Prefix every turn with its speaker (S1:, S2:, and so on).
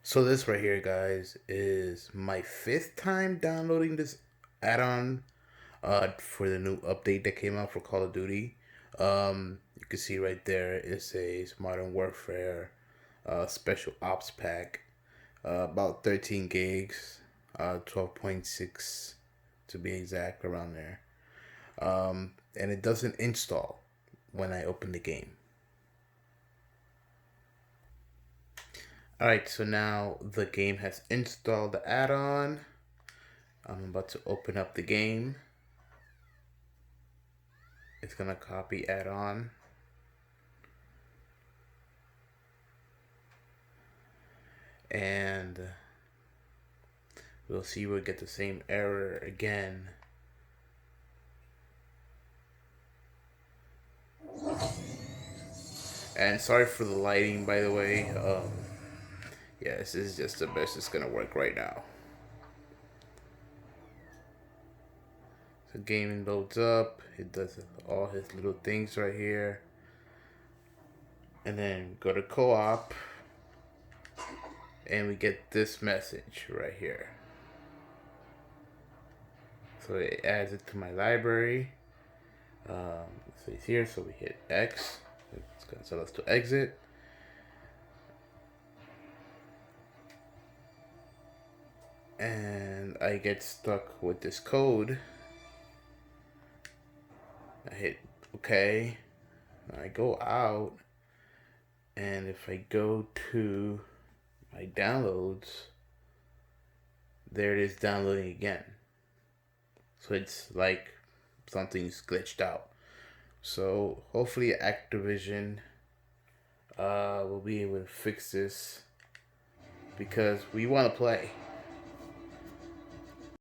S1: So this right here, guys, is my fifth time downloading this add-on for the new update that came out for Call of Duty. You can see right there it says Modern Warfare Special Ops Pack, about 13 gigs, 12.6 to be exact, around there. And it doesn't install when I open the game. Alright, so now the game has installed the add-on. I'm about to open up the game. It's gonna copy add-on. And we'll see we'll get the same error again. And sorry for the lighting, by the way. Yeah, this is just the best it's gonna work right now. So gaming loads up. It does all his little things right here. And then go to co-op. And we get this message right here. So it adds it to my library. So it's here, so we hit X. It's gonna tell us to exit. And I get stuck with this code. I hit OK. I go out, and if I go to my downloads, there it is downloading again. So it's like something's glitched out. So hopefully Activision will be able to fix this, because we want to play.